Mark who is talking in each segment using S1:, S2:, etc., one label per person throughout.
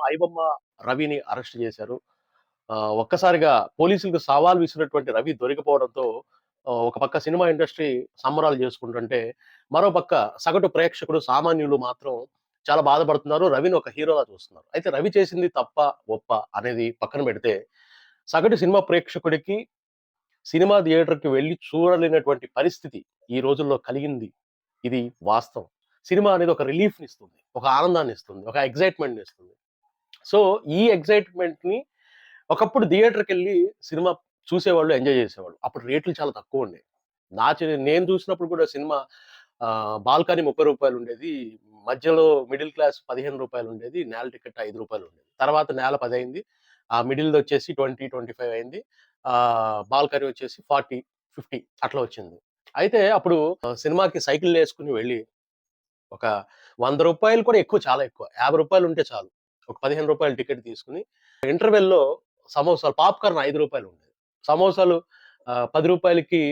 S1: ఐబొమ్మ రవిని అరెస్ట్ చేశారు. ఒక్కసారిగా పోలీసులకు సవాల్ విసిరినటువంటి రవి దొరికిపోవడంతో ఒక పక్క సినిమా ఇండస్ట్రీ సంబరాలు చేసుకుంటుంటే, మరో పక్క సగటు ప్రేక్షకుడు, సామాన్యులు మాత్రం చాలా బాధపడుతున్నారు. రవిని ఒక హీరోలా చూస్తున్నారు. అయితే రవి చేసింది తప్పా? ఒప్పా? అనేది పక్కన పెడితే, సగటు సినిమా ప్రేక్షకుడికి సినిమా థియేటర్‌కి వెళ్లి చూడలేనటువంటి పరిస్థితి ఈ రోజుల్లో కలిగింది. ఇది వాస్తవం. సినిమా అనేది ఒక రిలీఫ్‌నిస్తుంది. ఒక ఆనందాన్నిస్తుంది. ఒక ఎక్సైట్‌మెంట్‌నిస్తుంది. సో, ఈ ఎక్సైట్‌మెంట్‌ని ఒకప్పుడు థియేటర్‌కెళ్ళి సినిమా చూసేవాళ్ళు, ఎంజాయ్ చేసేవాళ్ళు. అప్పుడు రేట్లు చాలా తక్కువుండేవి. నేను చూసినప్పుడు కూడా సినిమా బాల్కనీ రూ. 30 ఉండేది. మధ్యలో మిడిల్ క్లాస్ రూ. 15 ఉండేది. నేల టికెట్ రూ. 5 ఉండేది. తర్వాత నేల 10 అయింది. మిడిల్‌దొచ్చేసి 20, 25 అయింది. బాల్కనీ వచ్చేసి 40, 50 అట్లా వచ్చింది. అయితే అప్పుడు సినిమాకి సైకిల్‌లేసుకొని వెళ్ళి ఒక రూ. 100 కూడా ఎక్కువ, చాలా ఎక్కువ. రూ. 50 ఉంటే చాలు. ఒక రూ. 15 టికెట్ తీసుకొని ఇంటర్వెల్‌లో సమోసాలు, పాప్‌కార్న్ రూ. 5 ఉండేది. సమోసాలు రూ. 10కి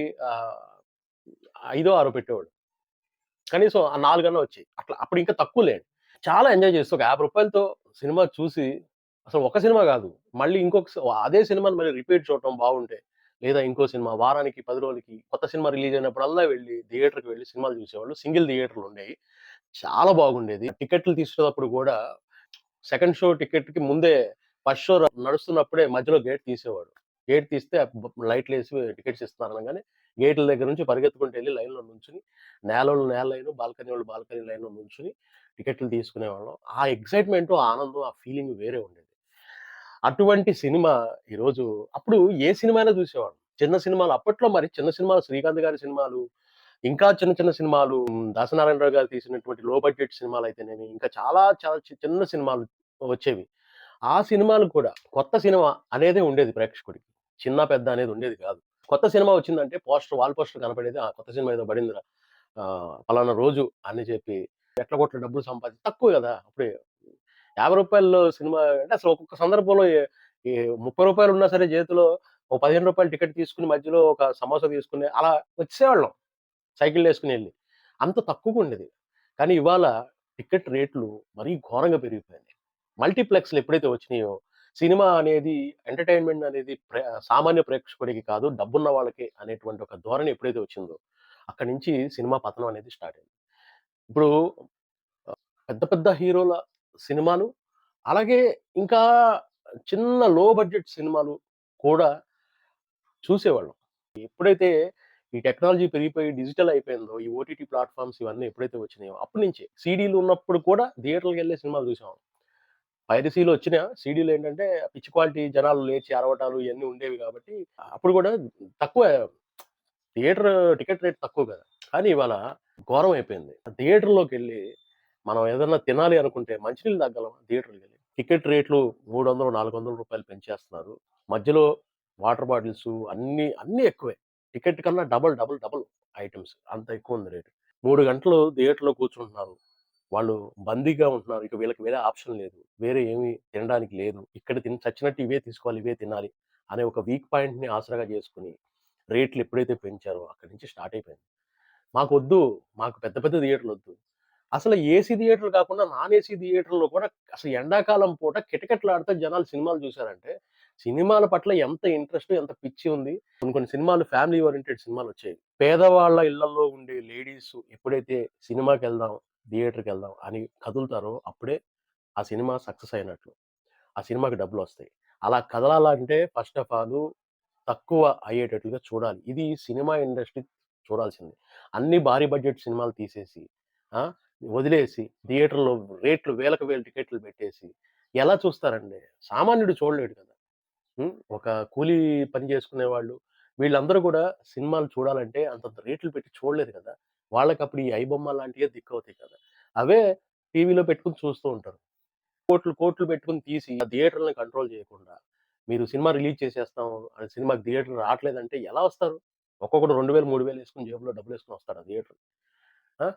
S1: ఐదో, ఆరో పెట్టేవాడు. కనీసం ఆ 4 వచ్చాయి. అట్లా అప్పుడు ఇంకా తక్కువ లేండి. చాలా ఎంజాయ్ చేస్తూ ఒక రూ. 50తో సినిమా చూసి అసలు ఒక సినిమా గాదు. మళ్ళీ అదే సినిమాని మళ్ళీ రిపీట్ చూడటం బాగుంటే, లేదా ఇంకో సినిమా వారానికి, 10 రోజులకి కొత్త సినిమా రిలీజ్ అయినప్పుడల్లా వెళ్లి థియేటర్‌కి వెళ్లి సినిమాలు చూసేవాళ్ళు. సింగిల్ థియేటర్‌లుండేయి. చాలా బాగుండేది. టికెట్లు తీసుకునేటప్పుడు గూడా సెకండ్ షో టికెట్‌కి ముందే ఫస్ట్ షో నడుస్తున్నప్పుడే మధ్యలో గేట్ తీసేవాడు. గేట్ తీస్తే లైట్‌లేసి టికెట్స్ ఇస్తున్నారు అనంగానే గేట్ల దగ్గర నుంచి పరిగెత్తుకుంటూ ఎళ్లి లైన్‌లో నుంచొని, నేలోళ్ళు నేల లైను, బాల్కనీ వాళ్ళు బాల్కనీ లైన్‌లో నుంచొని టికెట్లు తీసుకునేవాళ్ళం. ఆ ఎక్సైట్‌మెంటు, ఆ ఆనందం, ఆ ఫీలింగ్ వేరే ఉండేది. అటువంటి సినిమా ఈరోజు అప్పుడు ఏ సినిమా అయినా చూసేవాళ్ళం. చిన్న సినిమాలు అప్పట్లో మరి చిన్న సినిమాలు 'శ్రీకాంత్' గారి సినిమాలు, ఇంకా చిన్న చిన్న సినిమాలు, దాసనారాయణరావు గారు తీసినటువంటి లో బడ్జెట్ సినిమాలయితేనేమి, ఇంకా చాలా చాలా చిన్న సినిమాలు వచ్చేవి. ఆ సినిమాలు కూడా కొత్త సినిమా అనేదే ఉండేది ప్రేక్షకుడికి. చిన్న, పెద్ద అనేది ఉండేది కాదు. కొత్త సినిమా వచ్చిందంటే వాల్ పోస్టర్ కనపడేది. ఆ! కొత్త సినిమా ఏదో పడిందిరా. పలానా రోజు అని చెప్పి ఎట్లా డబ్బులు తక్కువ గదా! అప్పుడే రూ. 50 సినిమా అంటే అసలు ఒక్కొక్క సందర్భంలో ఈ రూ. 30 ఉన్నా సరే చేతిలో ఓ రూ. 15 టికెట్ తీసుకొని మధ్యలో ఒక సమోసా తీసుకొని అలా వచ్చేవాళ్ళం. సైకిళ్ళేసుకొని ఎళ్లి. అంత తక్కువగుండేది. కానీ ఇవాళ టికెట్ రేట్లు మరీ ఘోరంగా పెరిగిపోయినాయి. మల్టీప్లెక్స్‌లు ఎప్పుడైతే వచ్చినాయో, సినిమా అనేది, ఎంటర్‌టైన్‌మెంట్ అనేది సామాన్య ప్రేక్షకుడికి కాదు, డబ్బున్న వాళ్ళకే అనేటువంటి ఒక ధోరణి ఎప్పుడైతే వచ్చిందో, అక్కడి నుంచి సినిమా పతనం అనేది స్టార్ట్ అయింది. ఇప్పుడు పెద్ద పెద్ద హీరోల సినిమాలు, అలాగే ఇంకా చిన్న లో బడ్జెట్ సినిమాలు కూడా చూసేవాళ్ళం. ఎప్పుడైతే ఈ టెక్నాలజీ పెరిగిపోయి డిజిటల్ అయిపోయిందో, ఈ ఓటీటీ ప్లాట్‌ఫార్మ్స్ ఇవన్నీ ఎప్పుడైతే వచ్చినాయో, అప్పటి నుంచే సీడీలు ఉన్నప్పుడు కూడా థియేటర్‌లకెళ్ళే సినిమాలు చూసాం. పైరసీలొచ్చినా సీడీలేంటంటే పిచ్చి క్వాలిటీ, జనాలు లేచి అరవటాలు ఇయన్నీ ఉండేవి గాబట్టి, అప్పుడు గూడా తక్కువ థియేటర్ టికెట్ రేట్ తక్కువ గదా! కానీ ఇవాళ ఘోరం అయిపోయింది. థియేటర్‌లోకెళ్ళి మనం ఏదన్నా తినాలి అనుకుంటే మంచినీళ్ళు తాగగలమా థియేటర్‌కెళ్ళి? టికెట్ రేట్లు రూ. 300, రూ. 400 పెంచేస్తున్నారు. మధ్యలో వాటర్ బాటిల్సు అన్నీ ఎక్కువే. టికెట్ కన్నా డబుల్ ఐటెమ్స్ అంత ఎక్కువుంది రేటు. 3 గంటలు థియేటర్‌లో కూర్చుంటున్నారు. వాళ్ళు బందీగా ఉంటున్నారు. ఇక వీళ్ళకి వేరే ఆప్షన్ లేదు. వేరే ఏమి తినడానికి లేదు. ఇక్కడ చచ్చినట్టు ఇవే తీసుకోవాలి, ఇవే తినాలి అనే ఒక వీక్ పాయింట్‌ని ఆసరాగా చేసుకొని రేట్లు ఎప్పుడైతే పెంచారో అక్కడి నుంచి స్టార్ట్ అయిపోయింది. మాకొద్దు, మాకు పెద్ద పెద్ద థియేటర్‌లొద్దు. అసలు ఏసీ థియేటర్లు కాకుండా నాన్ ఏసీ థియేటర్‌లో కూడా అసలు ఎండాకాలం పూట కిటకిటలాడుతా జనాలు సినిమాలు చూసారంటే, సినిమాల పట్ల ఎంత ఇంట్రెస్ట్, ఎంత పిచ్చి ఉంది. కొన్ని కొన్ని సినిమాలు ఫ్యామిలీ ఓరియెంటెడ్ సినిమాలొచ్చాయి. పేదవాళ్ళ ఇళ్లల్లో ఉండే లేడీస్ ఎప్పుడైతే సినిమాకెళ్దాం, థియేటర్‌కెళ్దాం అని కదులుతారో అప్పుడే ఆ సినిమా సక్సెస్ అయినట్లు. ఆ సినిమాకి డబ్బులొస్తాయి. అలా కదలాలంటే ఫస్ట్ ఆఫ్ ఆలు తక్కువ అయ్యేటట్లుగా చూడాలి. ఇది సినిమా ఇండస్ట్రీ చూడాల్సింది. అన్ని భారీ బడ్జెట్ సినిమాలు తీసేసి, ఆ! వదిలేసి థియేటర్‌లో రేట్లు వేలకు వేలు టికెట్లు పెట్టేసి ఎలా చూస్తారండి? సామాన్యుడు చూడలేడు కదా! ఒక కూలీ పని చేసుకునేవాళ్ళు, వీళ్ళందరూ గూడా సినిమాలు చూడాలంటే అంతంత రేట్లు పెట్టి చూడలేరు కదా! వాళ్ళకప్పుడు ఈ ఐబొమ్మ లాంటియే దిక్కవుతాయి కదా! అవే టీవీలో పెట్టుకొని చూస్తూ ఉంటారు. కోట్లు పెట్టుకొని తీసి ఆ థియేటర్‌లని కంట్రోల్ చేయకుండా, మీరు సినిమా రిలీజ్ చేసేస్తాం, సినిమాకి థియేటర్ రావట్లేదంటే ఎలా వస్తారు? ఒక్కొక్కడు 2000, 3000 యేసుకొని జేబులో డబ్బులేసుకొని వస్తాడా థియేటర్‌కి? ఆ!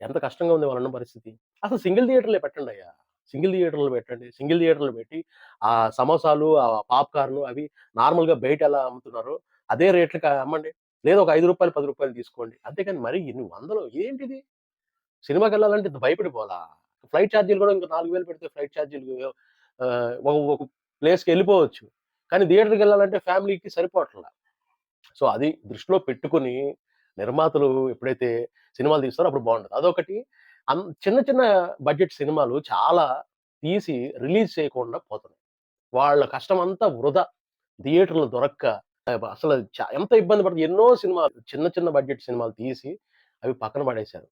S1: ఎంత కష్టంగా ఉంది వాళ్ళున్న పరిస్థితి. అసలు సింగిల్ థియేటర్‌లే పెట్టండయ్యా. సింగిల్ థియేటర్‌లు పెట్టండి. సింగిల్ థియేటర్‌లు పెట్టి సమోసాలు, పాప్‌కార్న్ అవి నార్మల్‌గా బయటెలా అమ్ముతున్నారో అదే రేట్లకి అమ్మండి. లేదా ఒక రూ. 5, రూ. 10 తీసుకోండి. అంతేగాని మరి ఇన్ని వందలు ఏంటిది? సినిమాకెళ్ళాలంటే ఇంత భయపడిపోవాలా? ఫ్లైట్ చార్జీలు గూడా ఇంక 4000 పెడితే ఫ్లైట్ చార్జీలు ఒక ప్లేస్‌కెళ్ళిపోవచ్చు. కానీ థియేటర్‌కెళ్ళాలంటే ఫ్యామిలీకి సరిపోవట్ల. సో, అది దృష్టిలో పెట్టుకొని నిర్మాతలు ఎప్పుడైతే సినిమాలు తీస్తారో అప్పుడు బావుంటది. అదొకటి. చిన్న చిన్న బడ్జెట్ సినిమాలు చాలా తీసి రిలీజ్ చేయకుండా పోతున్నాయి. వాళ్ళ కష్టమంతా వృధా. థియేటర్‌లు దొరక్క అసలు ఎంత ఇబ్బంది ఎన్నో సినిమాలు చిన్న చిన్న బడ్జెట్ సినిమాలు తీసి అవి పక్కన పడేశారు.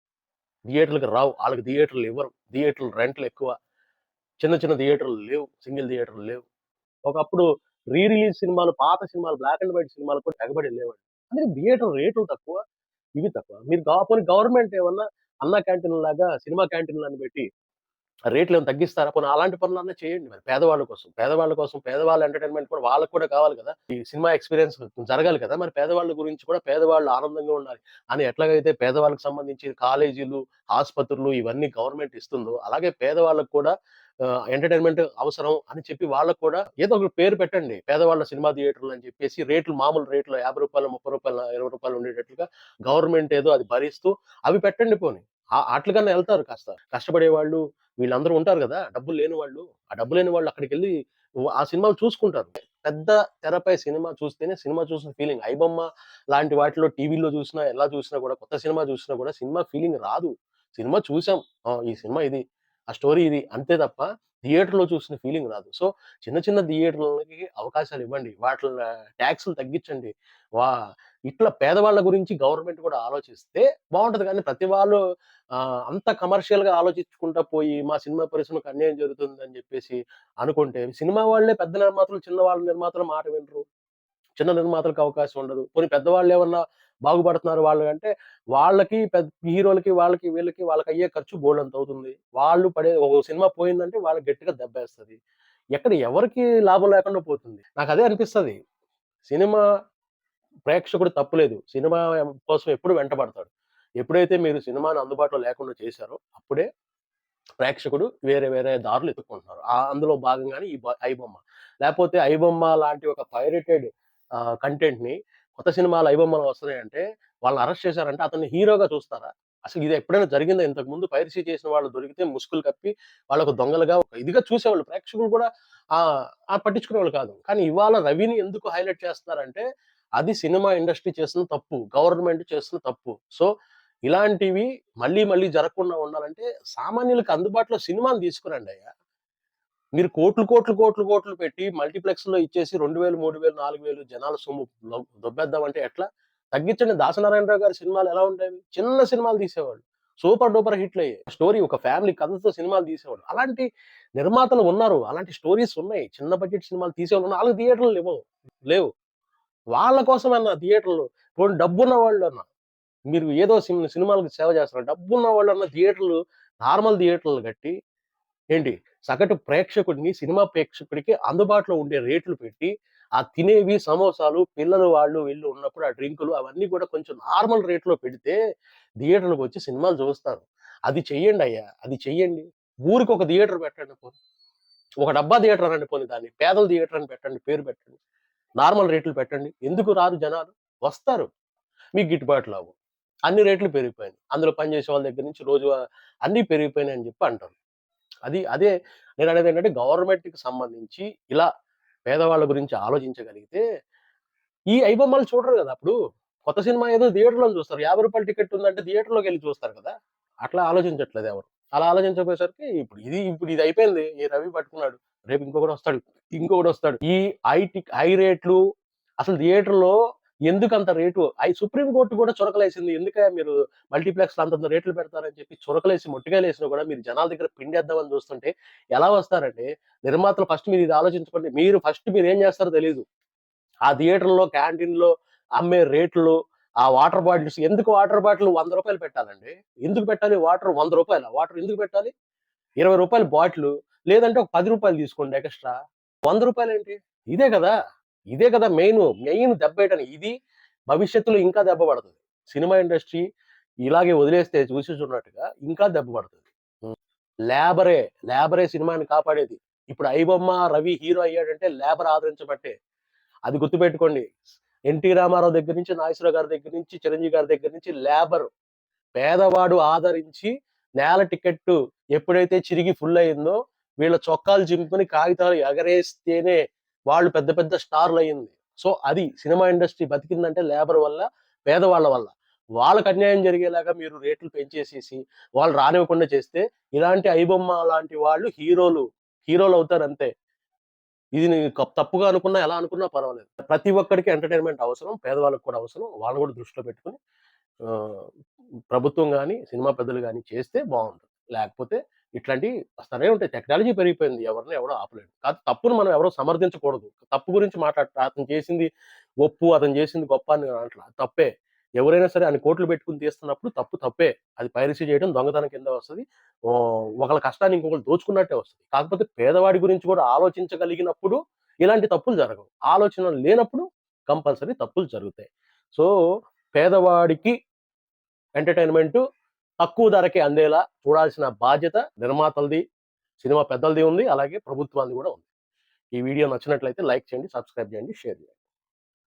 S1: థియేటర్‌లకి రావు. ఆళ్ళకి థియేటర్‌లు ఇవ్వరు. థియేటర్‌లు రెంట్‌లెక్కువ. చిన్న చిన్న థియేటర్‌లు లేవు. సింగిల్ థియేటర్‌లు లేవు. ఒకప్పుడు రిలీజ్ సినిమాలు, పాత సినిమాలు, బ్లాక్ అండ్ వైట్ సినిమాలు కూడా ఎగబడి ఎళ్ళేవాళ్ళు. అందుకే థియేటర్ రేటులు తక్కువ, ఇవి తక్కువ. మీరు పోనీ గవర్నమెంట్ ఏమన్నా అన్న క్యాంటీన్‌లాగా సినిమా క్యాంటీన్‌లని పెట్టి రేట్లేమైనా తగ్గిస్తారా? పోనీ అలాంటి పనులన్నా చేయండి మరి పేదవాళ్ళ కోసం. పేదవాళ్ళ కోసం పేదవాళ్ళ ఎంటర్‌టైన్‌మెంట్ కూడా వాళ్ళకి కూడా కావాలి కదా! ఈ సినిమా ఎక్స్‌పీరియన్స్ జరగాలి కదా! మరి పేదవాళ్ళ గురించి కూడా పేదవాళ్ళు ఆనందంగా ఉండాలి అని ఎట్లాగైతే పేదవాళ్ళకి సంబంధించి కాలేజీలు, ఆస్పత్రులు ఇవన్నీ గవర్నమెంట్ ఇస్తుందో, అలాగే పేదవాళ్ళకి కూడా ఎంటర్‌టైన్‌మెంట్ అవసరం అని చెప్పి వాళ్ళకి కూడా ఏదో ఒక పేరు పెట్టండి. పేదవాళ్ళ సినిమా థియేటర్లు అని చెప్పేసి రేట్లు మామూలు రేట్లు రూ. 50, రూ. 30, రూ. 20 ఉండేటట్లుగా గవర్నమెంట్ ఏదో అది భరిస్తూ అవి పెట్టండి పోనీ. ఆట్లికన్నా ఎళ్తారు కాస్త. కష్టపడేవాళ్ళు వీళ్ళందరూ ఉంటారు గదా! డబ్బులు లేని వాళ్ళు. ఆ డబ్బు లేని వాళ్ళు అక్కడికెళ్ళి ఆ సినిమాలు చూసుకుంటారు. పెద్ద తెరపై సినిమా చూస్తేనే సినిమా చూసిన ఫీలింగ్. 'ఐబొమ్మ' లాంటి వాటిలో టీవీలో చూసినా, ఎలా చూసినా గూడా కొత్త సినిమా చూసినా గూడా సినిమా ఫీలింగ్ రాదు. సినిమా చూసాం. ఈ సినిమా ఇది. ఆ స్టోరీ ఇది. అంతే తప్ప థియేటర్‌లో చూసిన ఫీలింగ్ రాదు. సో, చిన్న చిన్న థియేటర్‌లకి అవకాశాలివ్వండి. వాటిల టాక్స్‌లు తగ్గించండి. వా ఇట్లా పేదవాళ్ళ గురించి గవర్నమెంట్ కూడా ఆలోచిస్తే బావుంటది గానీ ప్రతి వాళ్ళు అంత కమర్షియల్‌గా ఆలోచించుకుంటా పోయి, మా సినిమా పరిశ్రమకు అన్యాయం జరుగుతుందని జెప్పేసి అనుకుంటే, సినిమా వాళ్ళే పెద్ద నిర్మాతలు, చిన్న వాళ్ళ నిర్మాతల మాట వినరు. చిన్న నిర్మాతలకు అవకాశం ఉండదు. పోనీ పెద్దవాళ్ళేమన్నా బాగుపడుతున్నారు వాళ్ళు అంటే, వాళ్ళకి హీరోలకి, వాళ్ళకి, వీళ్ళకి వాళ్ళకయ్యే ఖర్చు బోలెడంత అవుతుంది. వాళ్ళు పడే ఒక సినిమా పోయిందంటే వాళ్ళకి గట్టిగా దెబ్బేస్తది. ఎవరికీ లాభం లేకుండా పోతుంది. నాకదే అనిపిస్తది. సినిమా ప్రేక్షకుడు తప్పులేదు. సినిమా కోసం ఎప్పుడు వెంటబడతాడు. ఎప్పుడైతే మీరు సినిమాని అందుబాటులో లేకుండా చేశారో, అప్పుడే ప్రేక్షకుడు వేరే వేరే దారులు ఎతుక్కుంటున్నారు. అందులో భాగంగానే ఈ 'ఐబొమ్మ.' లేపోతే 'ఐబొమ్మ' లాంటి ఒక పైరేటెడ్ కంటెంట్‌ని కొత్త సినిమాలు 'ఐబొమ్మలో' వస్తున్నాయంటే వాళ్ళని అరెస్ట్ చేశారంటే అతన్ని హీరోగా చూస్తారా? అసలు ఇది ఎప్పుడైనా జరిగిందా? ఇంతకుముందు పైరసీ చేసిన వాళ్ళు దొరికితే ముసుగులు కప్పి వాళ్ళొక దొంగలుగా ఒక ఇదిగా చూసేవాళ్ళు. ప్రేక్షకులు కూడా పట్టించుకునేవాళ్ళు కాదు. కానీ ఇవాళ రవిని ఎందుకు హైలైట్ చేస్తున్నారంటే అది సినిమా ఇండస్ట్రీ చేస్తున్న తప్పు. గవర్నమెంట్ చేస్తున్న తప్పు. సో ఇలాంటివి మళ్ళీ మళ్ళీ జరగకుండా ఉండాలంటే సామాన్యులకి అందుబాటులో సినిమాని తీసుకురండయ్యా. మీరు కోట్లు, కోట్లు, కోట్లు, కోట్లు పెట్టి మల్టీప్లెక్స్‌లో ఇచ్చేసి 2000, 3000, 4000 జనాల సొమ్ము దొబ్బేద్దామంటే ఎట్లా? తగ్గించండి. 'దాసనారాయణరావు' గారి సినిమాలు ఎలా ఉండేవి? చిన్న సినిమాలు తీసేవాళ్ళు. సూపర్ డూపర్ హిట్‌లయ్యాయి. స్టోరీ ఒక ఫ్యామిలీ కథతో సినిమాలు తీసేవాళ్ళు. అలాంటి నిర్మాతలు ఉన్నారు. అలాంటి స్టోరీస్ ఉన్నాయి. చిన్న బడ్జెట్ సినిమాలు తీసేవాళ్ళున్నారు. ఆళ్ళకి థియేటర్లు లేవు. వాళ్ళ కోసమన్నా థియేటర్లు పోనీ డబ్బున్న వాళ్ళన్నా మీరు ఏదో సినిమాలకు సేవ చేస్తున్నారు. డబ్బున్న వాళ్ళన్నా నార్మల్ థియేటర్లు కట్టి ఏంటి సగటు ప్రేక్షకుడిని, సినిమా ప్రేక్షకుడికి అందుబాటులో ఉండే రేట్లు పెట్టి, ఆ తినేవి సమోసాలు పిల్లలు వాళ్ళు వీళ్ళు ఉన్నప్పుడు ఆ డ్రింకులు అవన్నీ కూడా కొంచెం నార్మల్ రేట్‌లో పెడితే థియేటర్‌లకొచ్చి సినిమాలు చూస్తారు. అది చెయ్యండయ్యా. అది చెయ్యండి. ఊరికొక థియేటర్ పెట్టండి పోనీ. ఒక డబ్బా థియేటర్ అనండి పోనీ దాన్ని. పేదల థియేటర్ అని పెట్టండి. పేరు పెట్టండి. నార్మల్ రేట్లు పెట్టండి. ఎందుకు రారు జనాలు? వస్తారు. మీకు గిట్టుబాట్లు అవ్వవు. అన్ని రేట్లు పెరిగిపోయినాయి. అందులో పనిచేసే వాళ్ళ దగ్గర నుంచి అన్నీ పెరిగిపోయినాయి అని చెప్పి అంటారు. అదే నేననేదేంటంటే గవర్నమెంట్‌కి సంబంధించి ఇలా పేదవాళ్ళ గురించి ఆలోచించగలిగితే, ఈ ఐబొమ్మలు చూడరు గదా! అప్పుడు. కొత్త సినిమా ఏదో థియేటర్‌లోనే చూస్తారు. రూ. 50 టికెట్ ఉందంటే థియేటర్‌లోకెళ్ళి చూస్తారు కదా! అట్లా ఆలోచించట్లేదు ఎవరు. అలా ఆలోచించకపోయేసరికి ఇప్పుడు ఇది అయిపోయింది. ఈ రవి పట్టుకున్నాడు. రేపు ఇంకొకడొస్తాడు. ఇంకొకడొస్తాడు. ఈ హై రేట్లు అసలు థియేటర్‌లో ఎందుకంత రేటు సుప్రీం కోర్ట్ కూడా చురకలేసింది. ఎందుకయ్యా మీరు మల్టీప్లెక్స్‌లో అంతంత రేట్లు పెడతారని చెప్పి చురకలేసి మొట్టికాయలేసినా కూడా మీరు జనాల దగ్గర పిండేద్దామని చూస్తుంటే ఎలా వస్తారంటే నిర్మాతలు ఫస్ట్ మీరు ఇది ఆలోచించుకోండి. మీరేం చేస్తారో తెలీదు. ఆ థియేటర్‌లో క్యాంటీన్‌లో అమ్మే రేట్లు, ఆ వాటర్ బాటిల్స్ ఎందుకు వాటర్ బాటిల్ రూ. 100 పెట్టాలండి? ఎందుకు పెట్టాలి వాటర్ రూ. 100 వాటర్ ఎందుకు పెట్టాలి? రూ. 20 బాటిలు లేదంటే ఒక రూ. 10 తీసుకోండి ఎక్స్‌ట్రా. రూ. 100 ఏంటి? ఇదే గదా! ఇదే కదా మెయిన్ దెబ్బేయటానికి. ఇది భవిష్యత్తులో ఇంకా దెబ్బ పడతది. సినిమా ఇండస్ట్రీ ఇలాగే వదిలేస్తే చూసి చూడనట్టుగా ఇంకా దెబ్బ పడతది. హ్మ్. లేబరే, లేబరే సినిమాని కాపాడేది. ఇప్పుడు 'ఐబొమ్మ' రవి హీరో అయ్యాడంటే లేబర్ ఆదరించబట్టే. అది గుర్తుపెట్టుకోండి. 'ఎన్టీ రామారావు' దగ్గర నుంచి, నాగేశ్వరరావు గారి దగ్గర నుంచి, చిరంజీవి గారి దగ్గర నుంచి లేబర్ పేదవాడు ఆదరించి నేల టికెట్టు ఎప్పుడైతే చిరిగి ఫుల్ అయిందో వీళ్ళ చొక్కాలు చింపుకొని కాగితాలు ఎగరేస్తేనే వాళ్ళు పెద్ద పెద్ద స్టార్‌లయింది. సో, అది సినిమా ఇండస్ట్రీ బతికిందంటే లేబర్ వల్ల, పేదవాళ్ళ వల్ల. వాళ్ళకి అన్యాయం జరిగేలాగా మీరు రేట్లు పెంచేసేసి, వాళ్ళు రానివ్వకుండా చేస్తే, ఇలాంటి ఐబొమ్మ లాంటి వాళ్ళు హీరోలవుతారంతే. ఇది నీ తప్పుగా అనుకున్నా, ఎలా అనుకున్నా పర్వాలేదు. ప్రతి ఒక్కడికి ఎంటర్‌టైన్‌మెంట్ అవసరం. పేదవాళ్ళకి కూడా అవసరం. వాళ్ళని కూడా దృష్టిలో పెట్టుకొని ఆహ్, ప్రభుత్వం గాని, సినిమా పెద్దలు గాని చేస్తే బావుంటది. లేకపోతే ఇట్లాంటియి వస్తానే ఉంటాయి. టెక్నాలజీ పెరిగిపోయింది. ఎవరిని ఎవడు ఆపలేడు. కాకపోతే తప్పును మనం ఎవరు సమర్థించకూడదు. తప్పు గురించి అతను చేసింది ఒప్పు, అతను చేసింది గొప్ప అని నేను అనట్ల. అది తప్పే. ఎవరైనా సరే అన్ని కోట్లు పెట్టుకొని తీస్తున్నప్పుడు తప్పు తప్పే. అది పైరసీ చేయడం దొంగతనం కింద వస్తది. ఒకళ్ళ కష్టాన్ని ఇంకొకళ్ళు దోచుకున్నట్టే వస్తది. కాకపోతే పేదవాడి గురించి కూడా ఆలోచించగలిగినప్పుడు ఇలాంటి తప్పులు జరగవు. ఆలోచన లేనప్పుడు కంపల్సరీ తప్పులు జరుగుతాయి. సో, పేదవాడికి ఎంటర్‌టైన్‌మెంటు తక్కువ ధరకే అందేలా చూడాల్సిన బాధ్యత నిర్మాతలది, సినిమా పెద్దలది ఉంది. అలాగే ప్రభుత్వానిది గూడా ఉంది. ఈ వీడియో నచ్చినట్లయితే లైక్ చేయండి, సబ్స్క్రైబ్ చేయండి, షేర్ చేయండి.